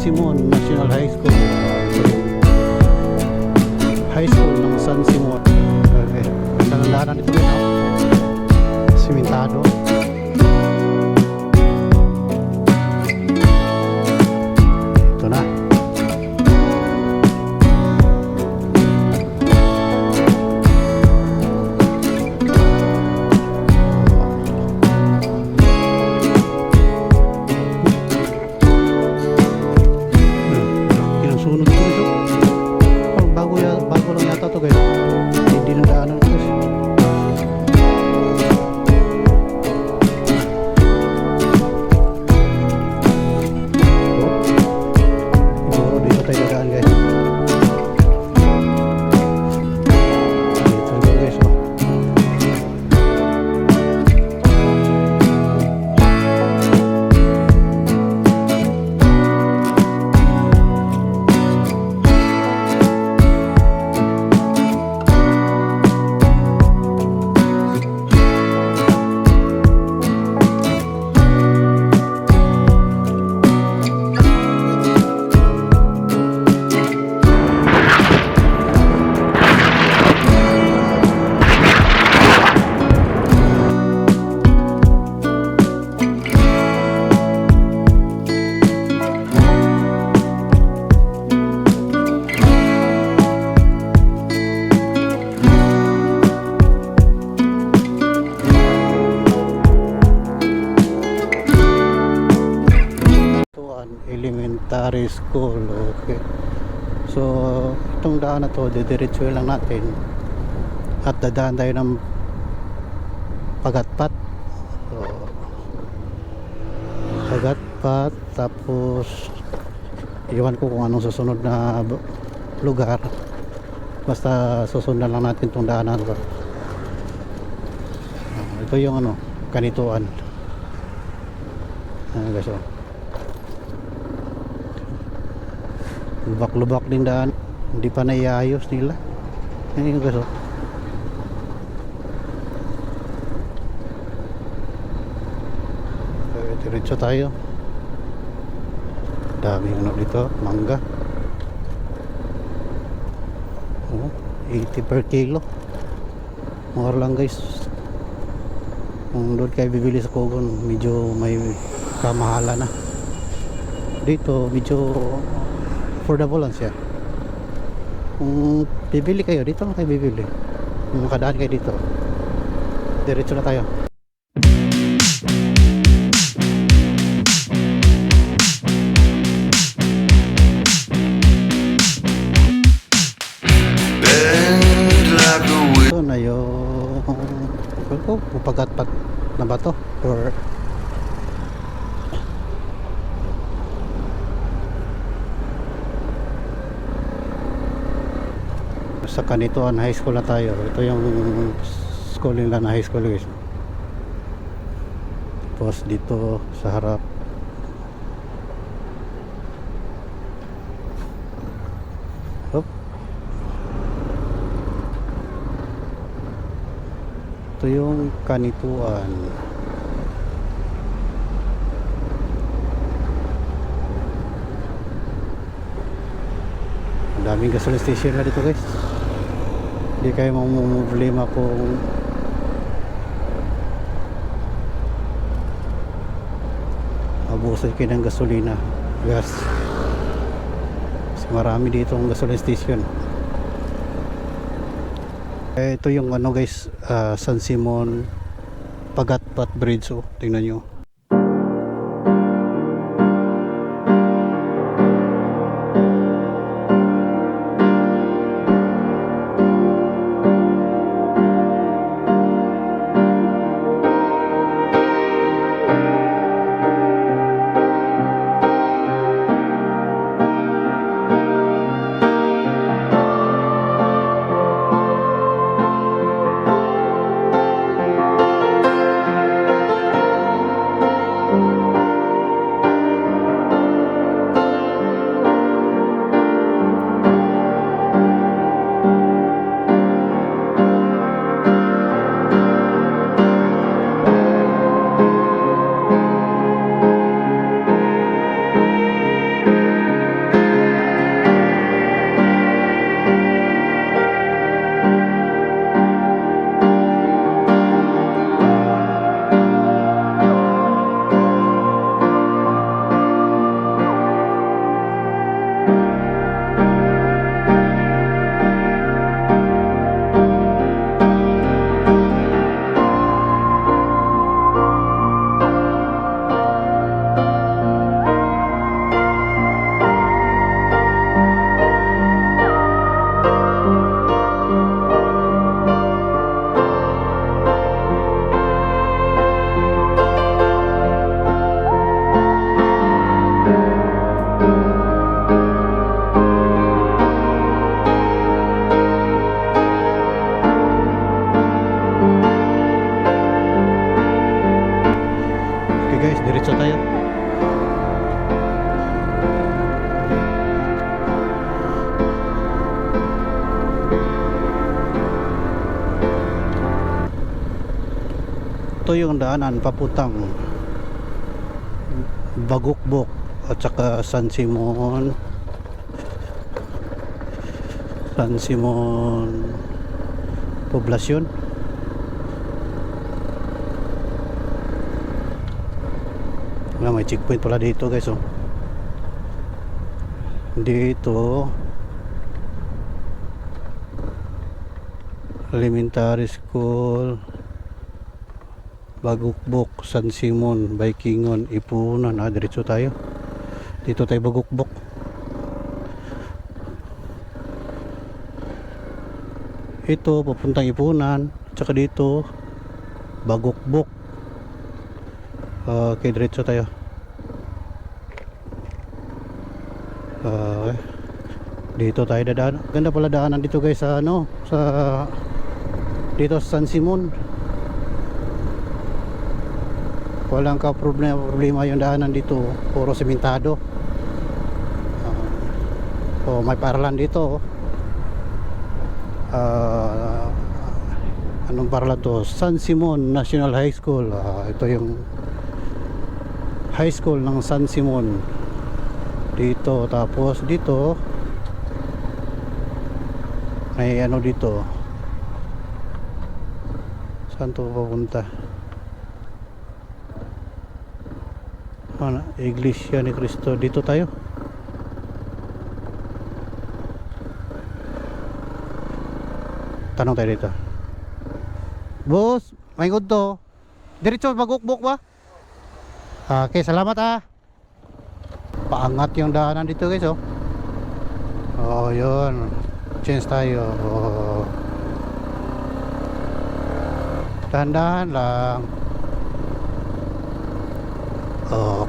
Simon National High School. High School ng San Simon. Okay. Ganda ng daanan ito guys, no? Simentado. Ito na. Bago lang yata to guys. Hindi na daanan guys. Siguro dito tayo dadaan guys. Dito guys, oh. Elementary school. Okay, so itong daan na to didiretso lang natin at dadaan tayo ng Pagatpat. So Pagatpat, tapos iwan ko kung anong susunod na lugar, basta susundan lang natin itong daan na to. Ito yung ano, Kanituan. Guys, oh. Lubak-lubak din daan, hindi pa naiayos nila. Yan yung gaso. Diretso tayo. Daming ano dito, mangga. 80 per kilo. Mura lang guys. Kung doon kayo bibili sa Kogon, medyo may kamahala na. Dito medyo affordable lang siya. Kung bibili kayo dito, lang kayo bibili. Kung makadaan kayo dito, diretso na tayo. Ito na yung Pagatpat na ba to? Or sa Kanituan High School na tayo. Ito yung school nila na high school guys. Tapos dito sa harap ito yung Kanituan. Ang daming gasoline station na dito guys. Hindi kayo mamumblema kung abusan kayo ng gasolina, gas. Kasi marami dito ang gasoline station. Ito yung ano guys, San Simon Pagatpat Bridge. Oh, tingnan nyo. Ito yung daanan papuntang Bagukbok at saka San Simon Poblasyon. May checkpoint pala dito guys, oh. Dito elementary school, Bagukbok, San Simon, Baikingon, Ipunan. Diretso tayo. Dito tayo Bagukbok. Ito papuntang Ipunan, tsaka dito Bagukbok. Okay, diretso tayo. Dito tayo dadaan. Ganda pala daanan dito guys sa dito sa San Simon. Walang problema yung daanan dito, puro sementado. May paralan dito. Anong paralan to? San Simon National High School. Ito yung high school ng San Simon dito. Tapos dito may dito, saan to papunta? Iglesia ni Cristo. Dito tayo. Tanong tayo dito. Boss, may good to. Diretso Bagukbok ba? Okay, salamat Paangat yung daanan dito guys, oh. Oh, yun. Change tayo. Oh. Dahan-dahan lang.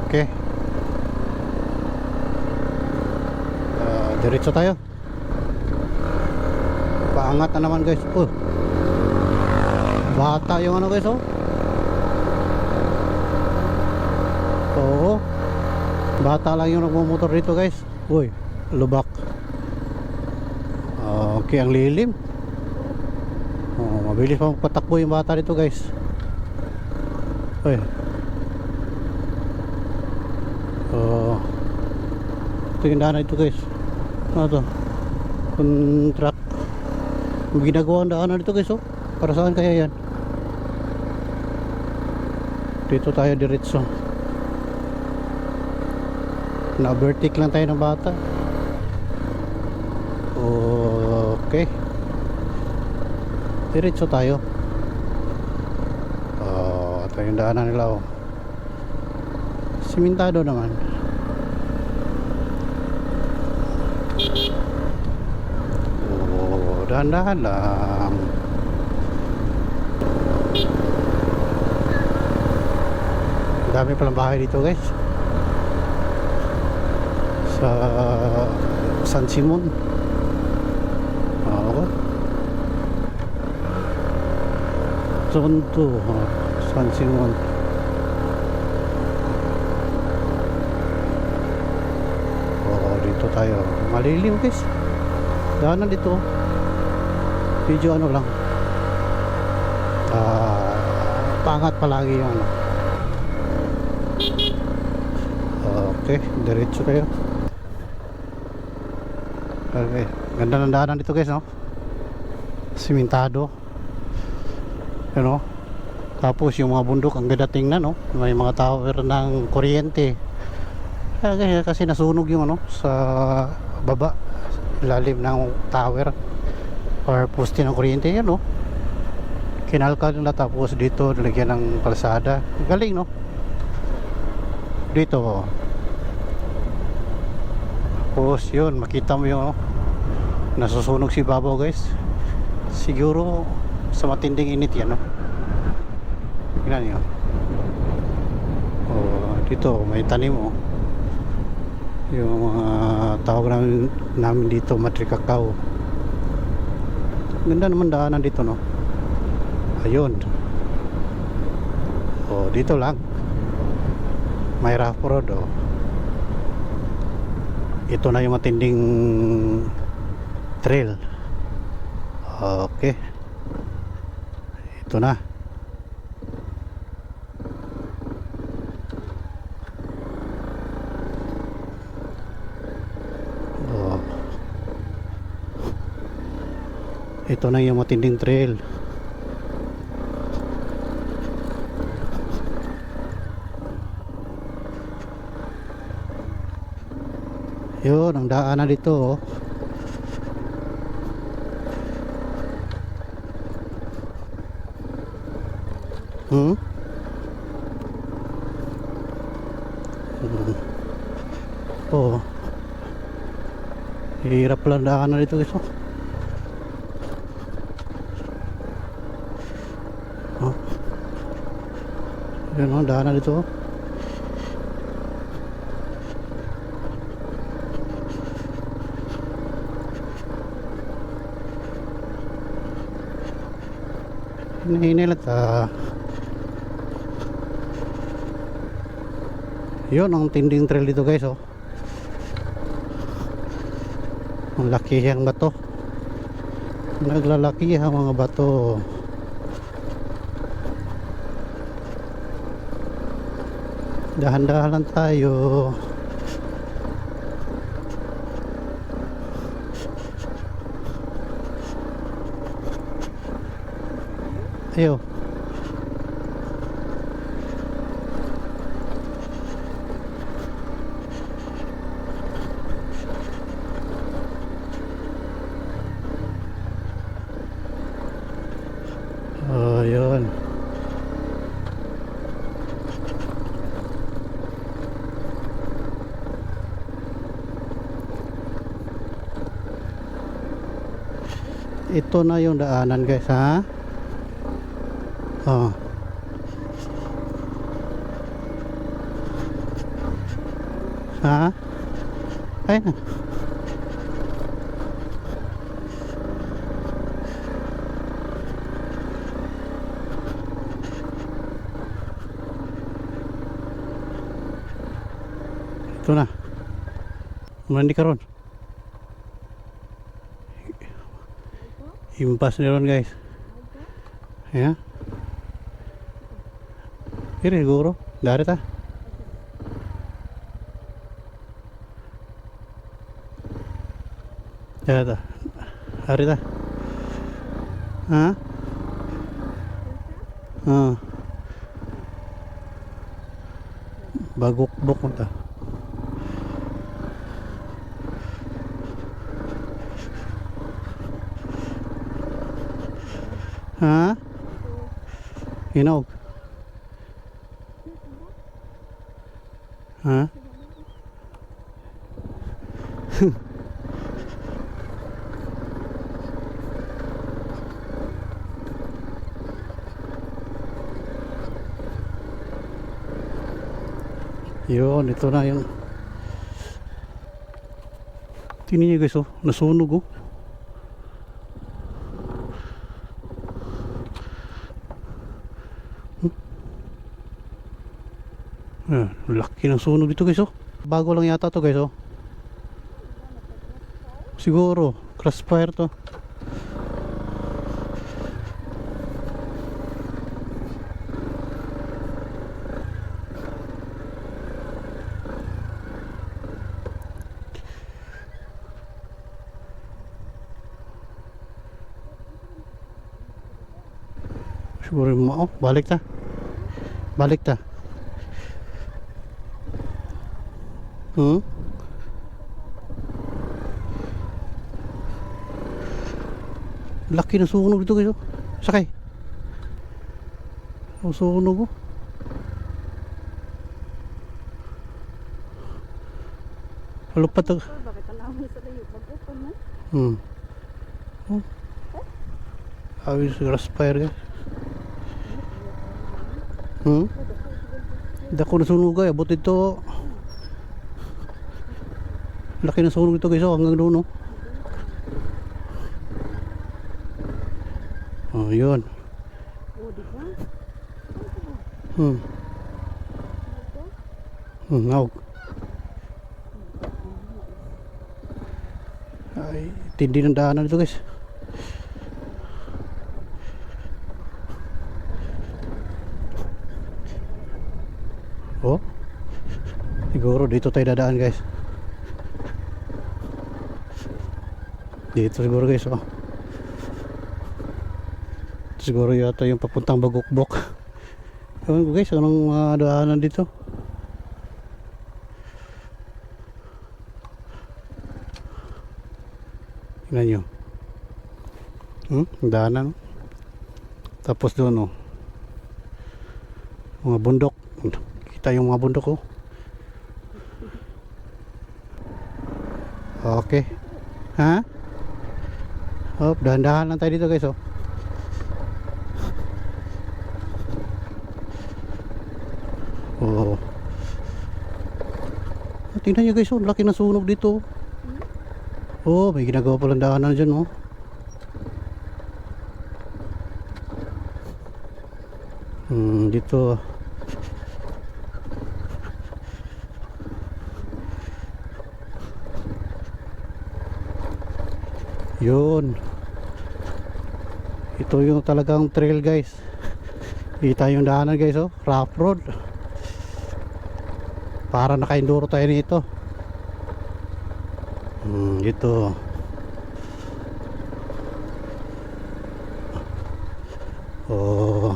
Okay. Diretso tayo. Paangat na naman guys. Bata yung guys, oh. Oo. Bata lang yung nagmumotor dito guys. Uy, lubak. Okay, ang lilim. Mabilis pa patakbo yung bata dito guys. Uy. Ito yung daanan ito guys. Ano to? Contract. May ginagawa ang daanan dito guys, oh. Para saan kaya yan? Dito tayo diretso. Na-overtake lang tayo ng bata. Okay. Diretso tayo. Ito yung daanan nila, oh. Simentado naman. Dahan-dahan lang. Dami palang bahay dito guys sa San Simon. Zone 2, San Simon. Dito tayo. Malilim guys. Daanan dito. Medyo lang. Pangat palagi yung Okay, diretso kayo. Okay, ganda ng daanan dito guys, no? Simentado. Tapos yung mga bundok ang ganda tingnan, no? May mga tower ng kuryente. Kasi nasunog yung sa baba, ilalim ng tower or poste ng kuryente yan, no? Kinalkal nila, tapos dito nilagyan ng kalsada. Galing, no? Dito tapos yun, makita mo yung nasusunog si babaw guys. Siguro sa matinding init yan, no? Tingnan nyo. Dito may tanim, yung mga tawag namin dito matrikakaw. Ganda naman daanan dito, no? Ayun. Dito lang may rough road, ito na yung matinding trail. Okay, ito na. Ito na yung matinding trail. Yun, ang daanan dito oh. Hmm? Oh. Hirap lang daanan dito guys oh. Oh. Yun oh, daanan dito oh. Hinihilat yun ang tinding trail dito guys oh. Ang laki ang bato, naglalaki ang mga bato. Dahan-dahan lang tayo. Ayo. Oh, yun. Ito na yung daanan guys ha. Oh. Ha? Ayun na. Ito na. Mandi karon. Impas ni ron guys. Ya. Kiri guru, dari ta. Ya ta. Hari ta. Ha? Bagok-bok mo ta. Ha? Hinog. Ha? Yun, ito na yung tingnan nyo guys oh, nasunog oh. Laki ng sunog dito guys oh. Bago lang yata to guys oh. Siguro crossfire to. Siguro mo oh, balik ta. Balik ta. Laki na sunog dito guys oh. Sakay. Oh, sunog oh. Palupat to. Bakit alam mo sa layo mag-open mo? Oh. Awis crossfire guys. Dako na sunog ay abot dito. Laki na sunog dito guys oh, hanggang doon oh. Oh, yun. Oh, di ba? Ngawag. Ay, tindi ng daanan dito guys. Oh. Siguro dito tayo dadaan guys. Dito siguro guys oh. Siguro yata yung papuntang Bagokbok. Ewan ko guys, anong mga daanan dito? Tingnan nyo. Daanan. Tapos doon oh. Mga bundok. Kita yung mga bundok oh. Okay. Ha? Oh, dahan-dahan lang tayo dito guys oh. Oh. Tingnan nyo guys oh, laki ng sunog dito. Oh, may ginagawa palang daanan dyan oh. Dito. Yun. Ito yung talagang trail guys. Kita yung daanan guys oh, rough road. Para naka-enduro tayo nito. Dito. Oh.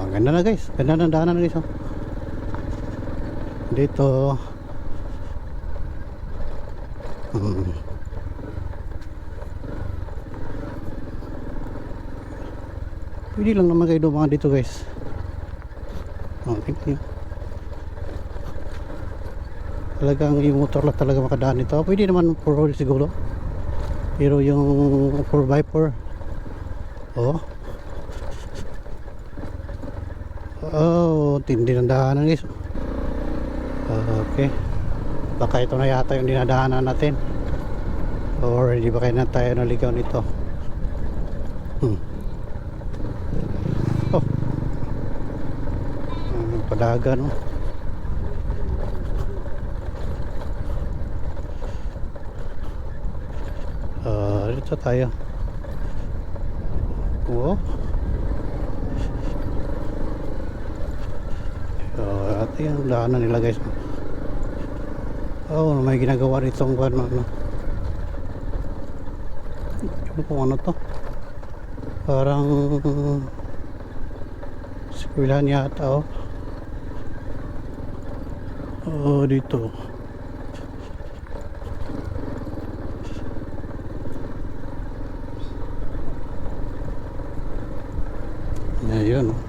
Ganda na guys. Ganda ng daanan guys oh. Dito. Pwede lang naman kayo dumaan dito guys. Oh, thank you. Talagang yung motor lang talaga makadaan dito. Pwede naman 4-wheel siguro. Pero yung 4x4 oh. Oh, tindi ng daanan guys. Okay. Baka ito na yata yung dinadaanan natin. Or hindi ba kayo na tayo naligaw nito? Oh. Padagan oh. Dito tayo. Oh. Ito yung daanan nila guys. Oh, may ginagawa nitong ano. Ano kung ano to? Parang eskwelahan yata oh. Oh, dito. Ayun oh.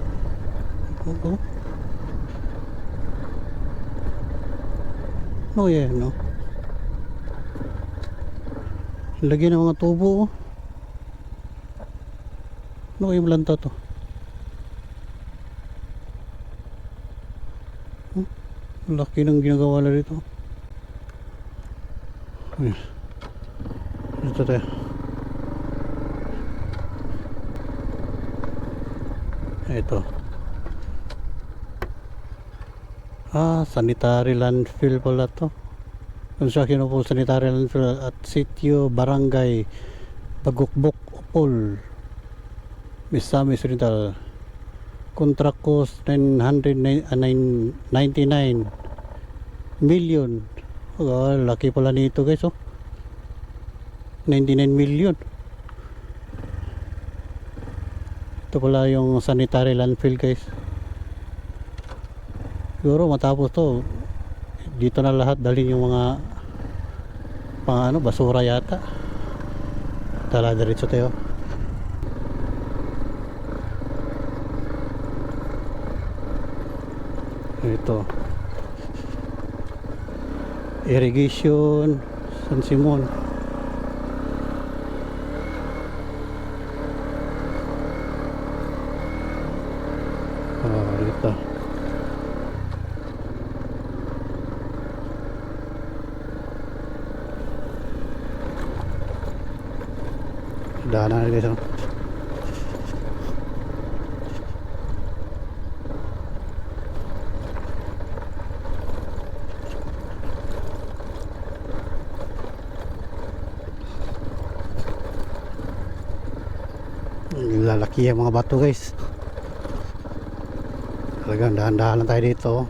Oh yeah, no. Lagyan ng mga tubo oh. Ano kayong lanta to? Laki ng ginagawa na rito. Ayan. Dito tayo. Ito. Sanitary landfill pala to. Construction of sanitary landfill at Sitio Barangay Bagokbok Opol, Misamis Oriental. Contract cost 999 million. Oh, laki pala nito guys oh. 99 million. Ito pala yung sanitary landfill guys. Siguro matapos to, dito na lahat dalhin yung mga pang basura yata. Tala diretso tayo. Ito irrigation San Simon. Dito daanan guys oh. Lalaki yung mga bato guys. Talagang dahan-dahan lang tayo dito.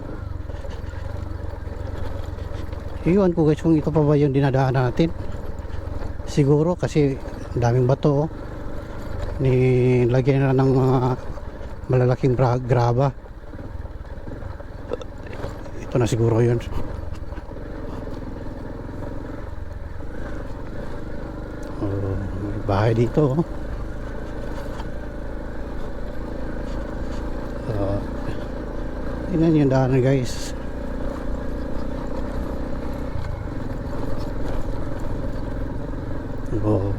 Iwan ko guys kung ito pa ba yung dinadaanan natin. Siguro kasi daming bato oh. nilagyan na ng mga malalaking graba. Ito na siguro yun. Oh, may bahay dito. Tingnan yung daanan guys. Oh.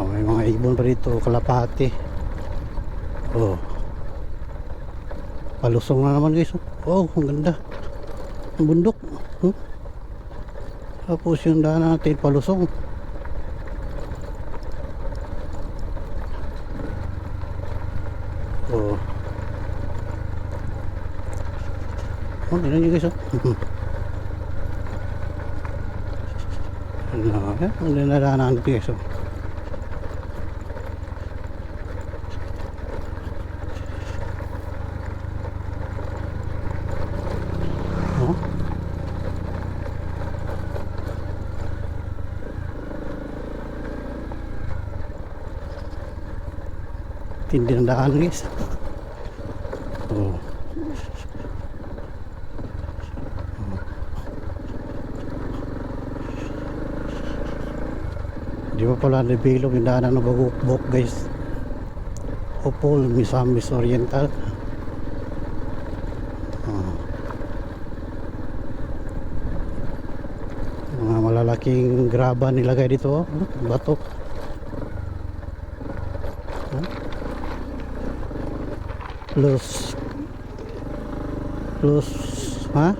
May mga ibon pa dito, kalapati. Oh. Palusong na naman guys. Oh, ang ganda. Ang bundok. Tapos yung daanan natin palusong. Oh. Oh, tingnan nyo guys. Ang dinadaanan natin guys. Tindi ng daan guys. Oh. Di ba pala develop yung daanan ng Bagukbok guys. Opol, Misamis Oriental. Mga malalaking graba nilagay dito. Bato. Plus ha?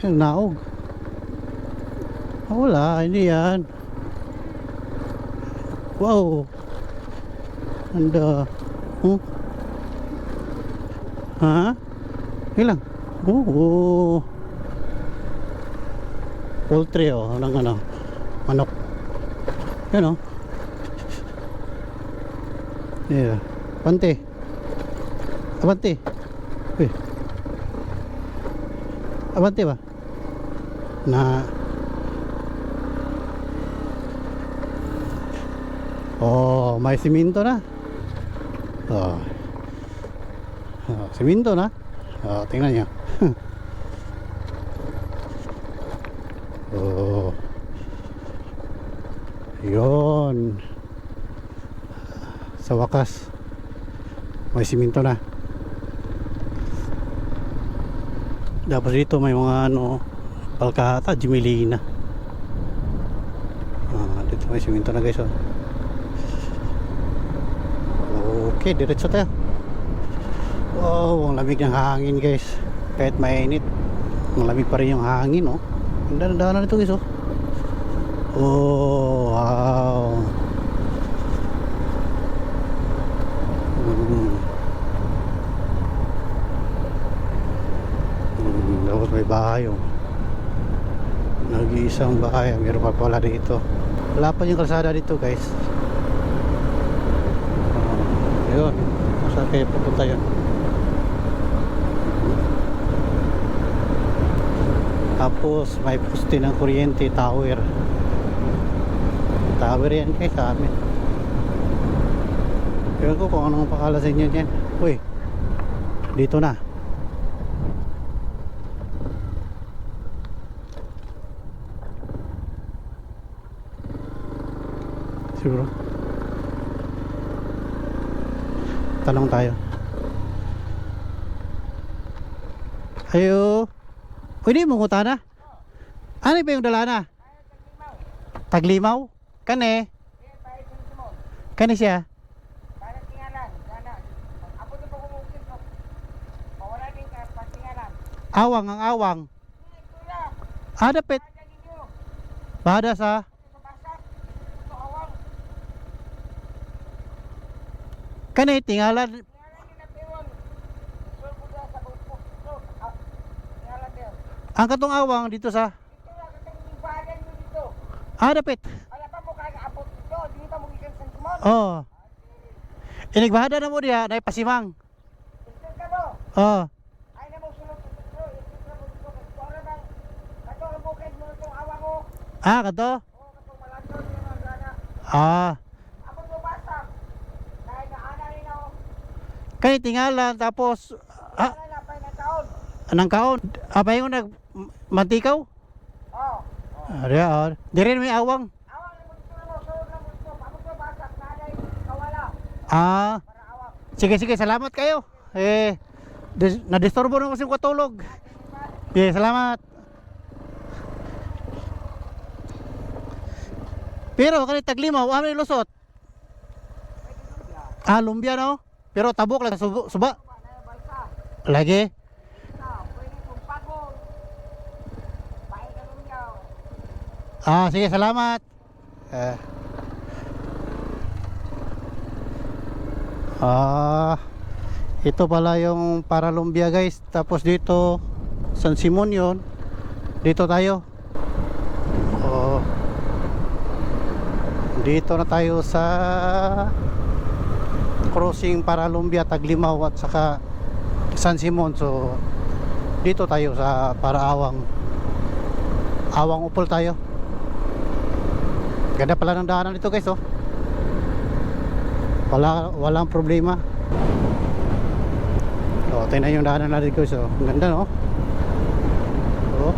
Saan naog? Wala, hindi yan. Wow. Anda. Ha? Ilang? Oo. Poultry ng manok. Yan yeah. Abante. Uy. Abante ba? Oh, may siminto na. Oh. Siminto na. Tingnan niyo. Oh. Yun. Sa wakas may siminto na. Tapos dito may mga palkata, Jimelina. Dito may siminto na guys. Okay, diretso tayo. Wow, ang lamig ng hangin guys. Kahit mainit, ang lamig pa rin yung hangin. Ang daan ito guys. Oh, wow. Tapos may bahay. Nag-iisang bahay. Meron pa pala dito. Wala pa yung kalsada dito guys. Ayun. Saan kayo pupunta yun? Tapos may poste ng kuryente, tower yan guys sa amin. Ewan ko kung anong pakala sa inyo dyan. Uy, dito na. Siguro tanong tayo. Ayo. Pwede mo nguta na? Ano ba yung dala na? Taglimaw? Kane? Kane siya? Awang ang awang. Dapit. Bada sa? Kane tingalan. Ang katong awang dito sa? Dapit. Oh. Inigbahada na mo diya, na pasimang. Ah, Ay na mo sulod dito, isipra mo dito. Para bang kato ang bukid mo itong awa ko. kato? O katong malandon yung mga gana. Ah, Abot mo basta. Dahil naana rin ako. kay tingalan tapos Wala na pa na taon. anang kaon? Abay ko nag mantikaw? Oh. Di rin may awang. Awang na mo dito na mo, sulod na mo dito. Abot mo basta, naanay kawala. Ah, Para awang. sige, salamat kayo. Na-disturbo na kasi ko tulog. Salamat. Pero kanit taglimaw, amin lusot. Lumbia no? Pero tabok lang suba. Ba na balsa. Lagi. Ika, pwede kong pagong. Pahay ka nung yaw. Sige, salamat. Ito pala yung Paralumbia guys. Tapos dito San Simon yun. Dito tayo. Dito na tayo sa crossing Paralumbia, Taglimaw at saka San Simon. So dito tayo sa Paraawang. Awang Upol tayo. Ganda pala ng daanan dito guys, oh. Walang problema. Tingnan yung daanan natin guys, oh. Ang ganda, no? Oh.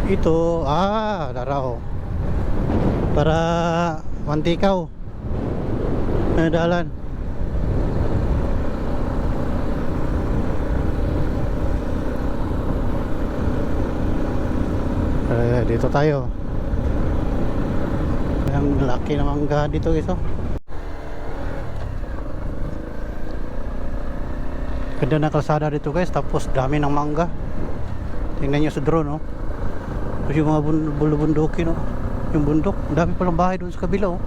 Ito, darao. Para Mantikaw. Dalan. Dito tayo. Ang laki ng mangga dito guys, oh. Ganda na kalsada dito guys, tapos dami ng mangga. Tingnan nyo sa drone, oh. Tapos yung mga bundukin, oh. Yung bundok, dami palang bahay doon sa kabila, oh.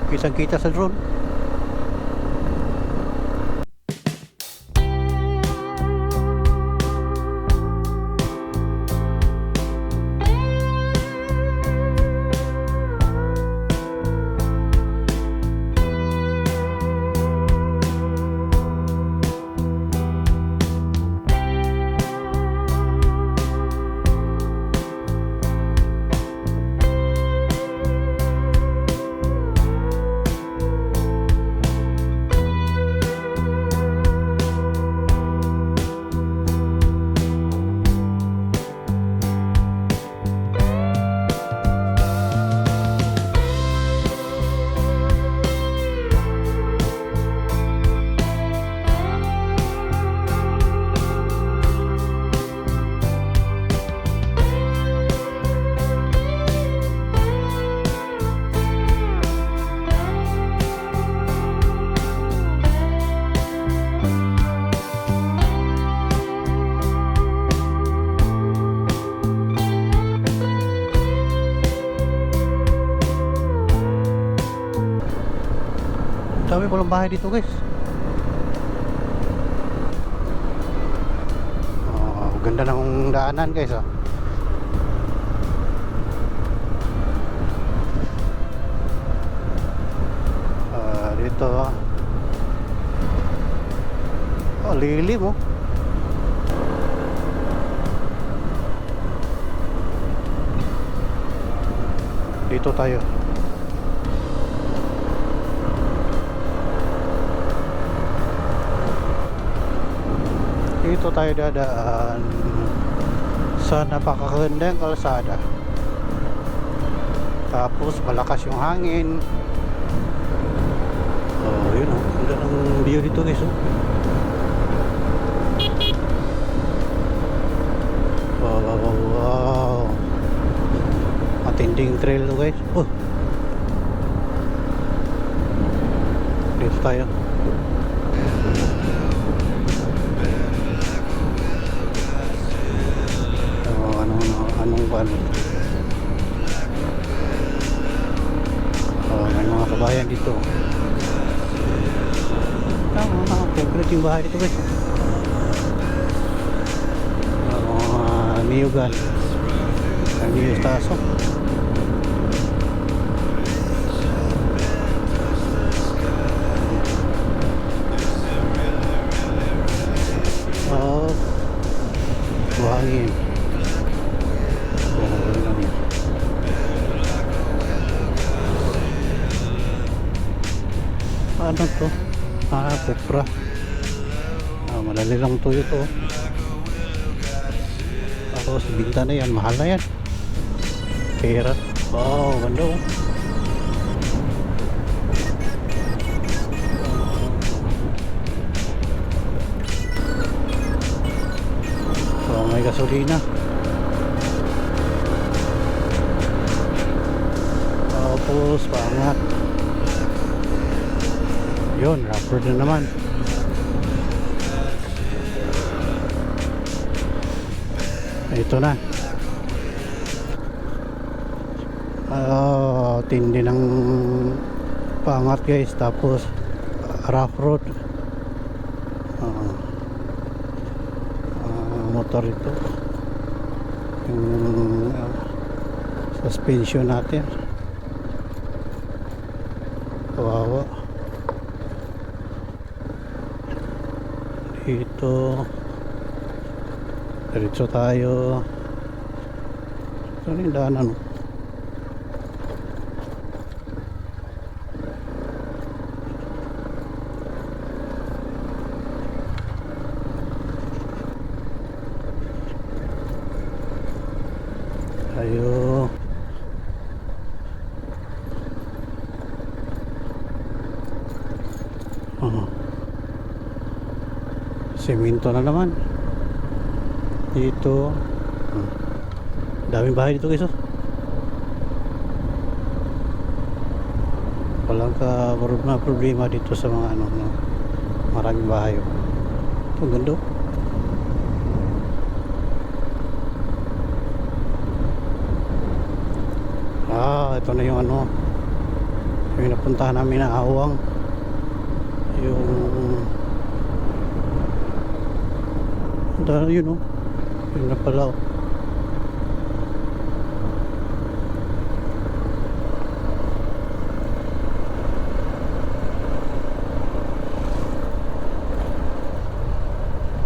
Kitang kita sa drone. Dami palang bahay dito guys. Ganda ng daanan guys, oh. Dito, lilim, oh. Dito tayo. Dito tayo dadaan sa napakagandang kalsada. Tapos malakas yung hangin. Yun, oh. Ganda ng view dito guys, oh. Wow. Matinding trail to guys. Dito tayo. Anong ban? May mga kabayan dito. Favorite yung bahay dito guys. Niyugan. Niyus taso. hangin. Oh, ganun. Ano to? Cupra. Madali lang to ito. Tapos binta na yan, mahal na yan. Pera. Wow, ganda oh. So may gasolina. Tapos paangat. Yun, rapper na naman. Ito na. Tindi ng paangat guys. Tapos rough road. Motor ito. Yung suspension natin. Kawawa. Dito diretso tayo. Ito yung daanan. Tayo. Semento na naman dito. Daming bahay dito guys. Walang problema dito sa mga ano, maraming bahay. Ito ganda. Ito na yung ano, yung napuntahan namin na Awang, yung yun oh, yun na pala oh.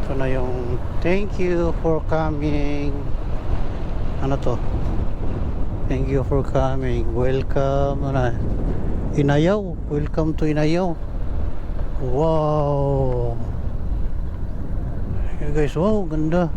Ito na yung thank you for coming. Ano to? Thank you for coming. Welcome na. Inayaw. Welcome to Inayaw. Wow. Hey guys, wow, ganda.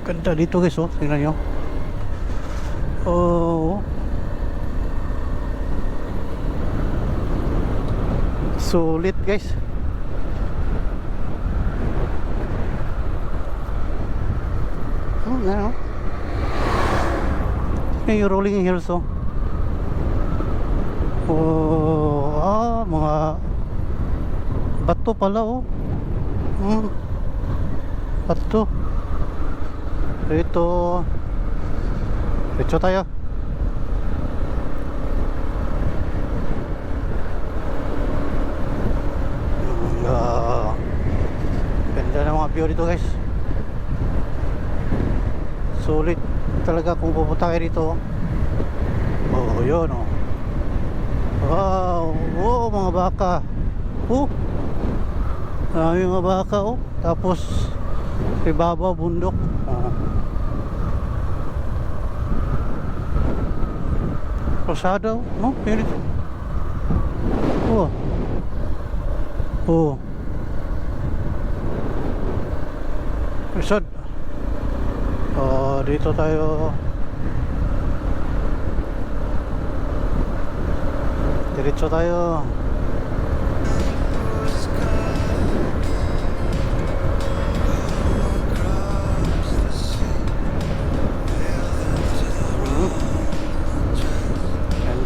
Ganda dito guys oh, tingnan nyo. Oh, sulit guys. Oh, no. Yung rolling hills oh. Oh, mga bato pala oh. Bato. Ito tayo. Ganda ng mga view dito guys. Sulit talaga kung pupunta kayo dito. Oh, yun oh. Wow, oh, mga baka. Oh, mga baka oh. Tapos Ibabaw, bundok. Pasado, no? Pilit. Oh. Oh. Isod. Dito tayo. Diretso tayo.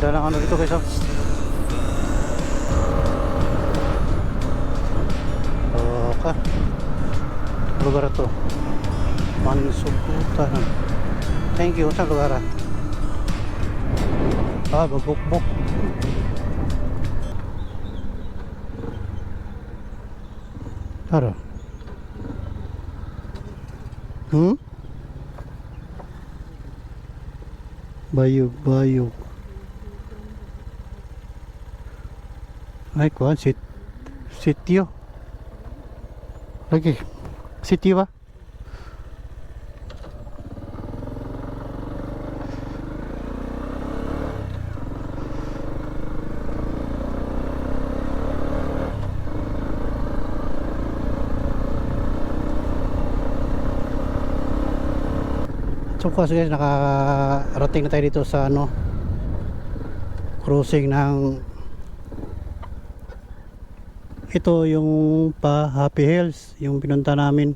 Ganda ng ano dito guys. Okay. Lugar ito. Mansubutan. Thank you sa lugar. Babukbok. Tara. Bayog. Ay, kuhan, sitio. Lagi, sitio ba? So kasi guys, nakarating na tayo dito sa ano, crossing ng ito yung pa Happy Hills, yung pinunta namin.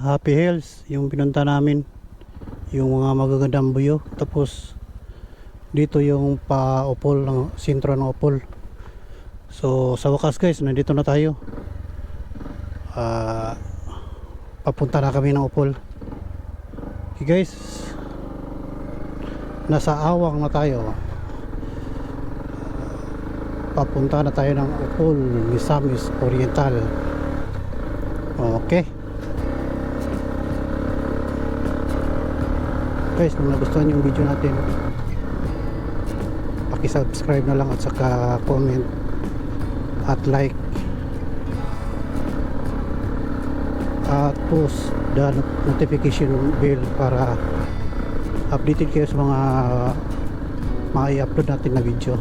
Happy Hills, yung pinunta namin, yung mga magagandang buyo. Tapos dito yung pa-Opol, ng sentro ng Opol. So sa wakas guys, nandito na tayo. Papunta na kami ng Opol. Okay guys, nasa Awang na tayo. Papunta na tayo ng Opol, Misamis Oriental. Okay guys, kung nagustuhan yung video natin, paki-subscribe na lang at saka comment at like at post the notification bell para updated kayo sa mga i-upload natin na video.